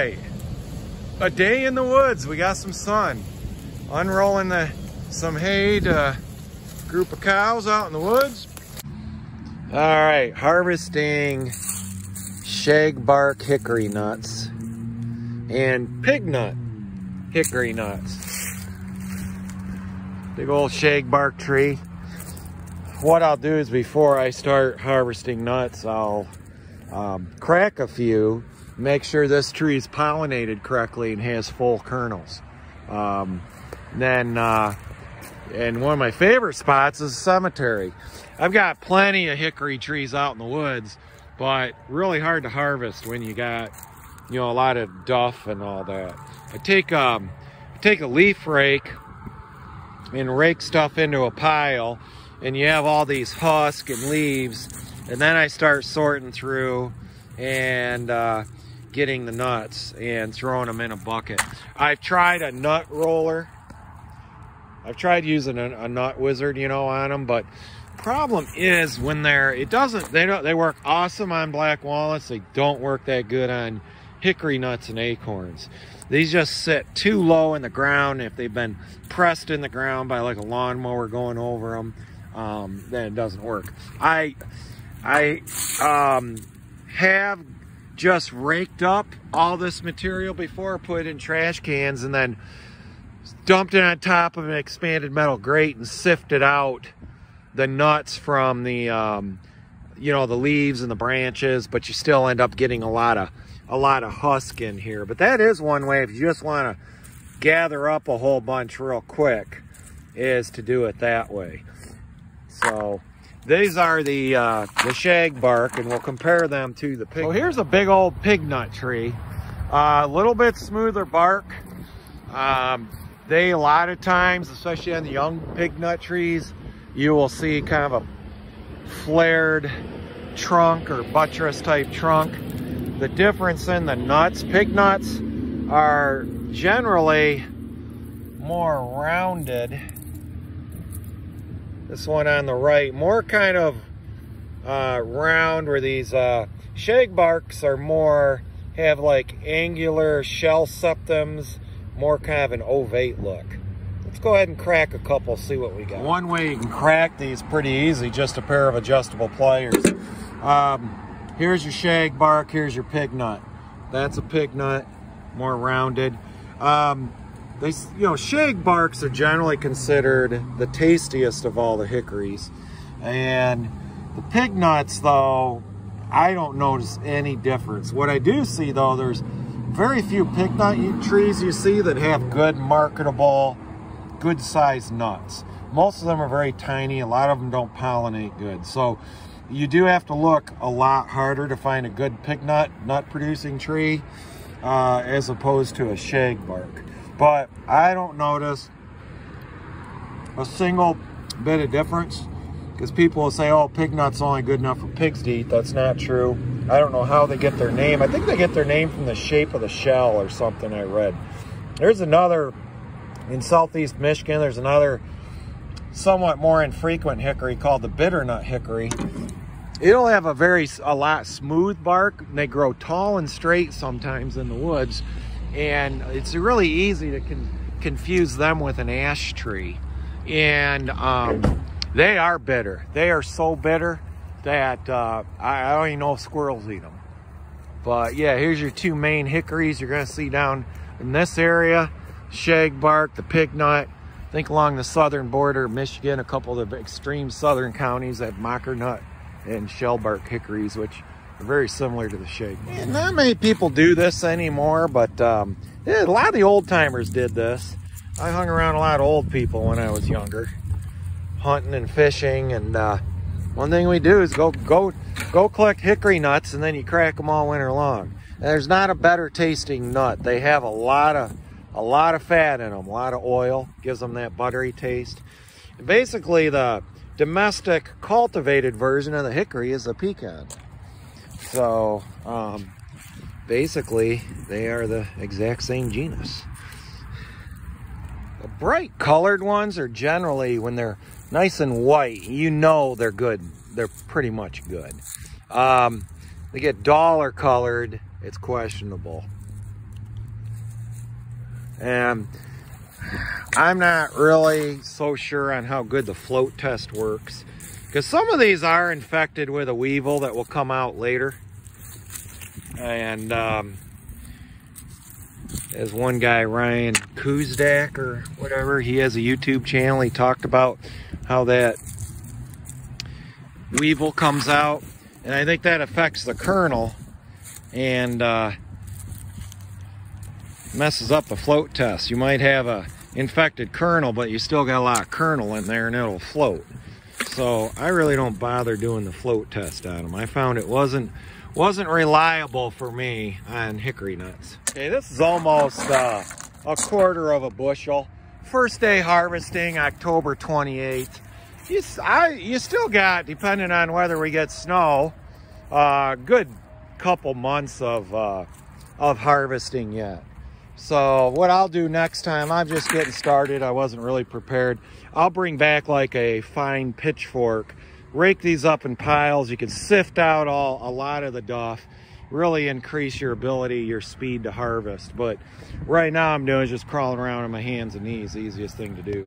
right, a day in the woods. We got some sun. Unrolling some hay to a group of cows out in the woods. All right, harvesting shagbark hickory nuts and pignut hickory nuts. Big old shagbark tree. What I'll do is before I start harvesting nuts, I'll crack a few, make sure this tree is pollinated correctly and has full kernels. And one of my favorite spots is a cemetery. I've got plenty of hickory trees out in the woods, but really hard to harvest when you got, you know, a lot of duff and all that. I take a leaf rake and rake stuff into a pile, and you have all these husks and leaves, and then I start sorting through and getting the nuts and throwing them in a bucket. I've tried a nut roller. I've tried using a nut wizard, you know, on them, but problem is when they work awesome on black walnuts. They don't work that good on hickory nuts and acorns. These just sit too low in the ground. If they've been pressed in the ground by like a lawnmower going over them, then it doesn't work. I have just raked up all this material before, put it in trash cans, and then dumped it on top of an expanded metal grate and sifted out the nuts from the you know, the leaves and the branches, but you still end up getting a lot of husk in here. But that is one way if you just want to gather up a whole bunch real quick, is to do it that way. So these are the shagbark, and we'll compare them to the pignut. So here's a big old pignut tree, a little bit smoother bark. They, a lot of times, especially on the young pignut trees, you will see kind of a flared trunk or buttress type trunk. The difference in the nuts, pignuts are generally more rounded. This one on the right, more kind of round, where these shagbarks are more, have like angular shell septums, more kind of an ovate look. Let's go ahead and crack a couple, see what we got. One way you can crack these pretty easy, just a pair of adjustable pliers. Here's your shagbark, here's your pignut. That's a pignut, more rounded. Shagbarks are generally considered the tastiest of all the hickories. And the pignuts, though, I don't notice any difference. What I do see, though, there's very few pignut trees you see that have good marketable, good sized nuts. Most of them are very tiny. A lot of them don't pollinate good. So you do have to look a lot harder to find a good pignut nut producing tree as opposed to a shagbark. But I don't notice a single bit of difference, because people will say, oh, pignut's only good enough for pigs to eat. That's not true. I don't know how they get their name. I think they get their name from the shape of the shell or something I read. There's another, in southeast Michigan, there's another somewhat more infrequent hickory called the bitternut hickory. It'll have a lot smooth bark, and they grow tall and straight sometimes in the woods. And it's really easy to confuse them with an ash tree. And they are bitter. They are so bitter that I don't even know if squirrels eat them. But yeah, here's your two main hickories you're going to see down in this area. Shagbark, the pignut. I think along the southern border of Michigan, a couple of the extreme southern counties have mockernut and shellbark hickories, which are very similar to the shagbark. And not many people do this anymore, but yeah, a lot of the old timers did this. I hung around a lot of old people when I was younger, hunting and fishing, and one thing we do is go collect hickory nuts, and then you crack them all winter long. And there's not a better tasting nut. They have a lot of fat in them, a lot of oil, gives them that buttery taste. And basically, the domestic cultivated version of the hickory is the pecan. So basically, they are the exact same genus. The bright colored ones are generally, when they're nice and white, you know they're good. They're pretty much good. They get duller colored, it's questionable. And I'm not really so sure on how good the float test works, because some of these are infected with a weevil that will come out later. And as one guy, Ryan Kuzdak or whatever, he has a YouTube channel. He talked about how that weevil comes out, and I think that affects the kernel and messes up the float test. You might have a infected kernel, but you still got a lot of kernel in there and it'll float. So I really don't bother doing the float test on them. I found it wasn't reliable for me on hickory nuts. Okay, this is almost a quarter of a bushel. First day harvesting, October 28th. You still got, depending on whether we get snow, a good couple months of harvesting yet. So what I'll do next time, I'm just getting started. I wasn't really prepared. I'll bring back like a fine pitchfork, rake these up in piles. You can sift out a lot of the duff, really increase your ability, your speed to harvest. But right now I'm doing is just crawling around on my hands and knees, the easiest thing to do.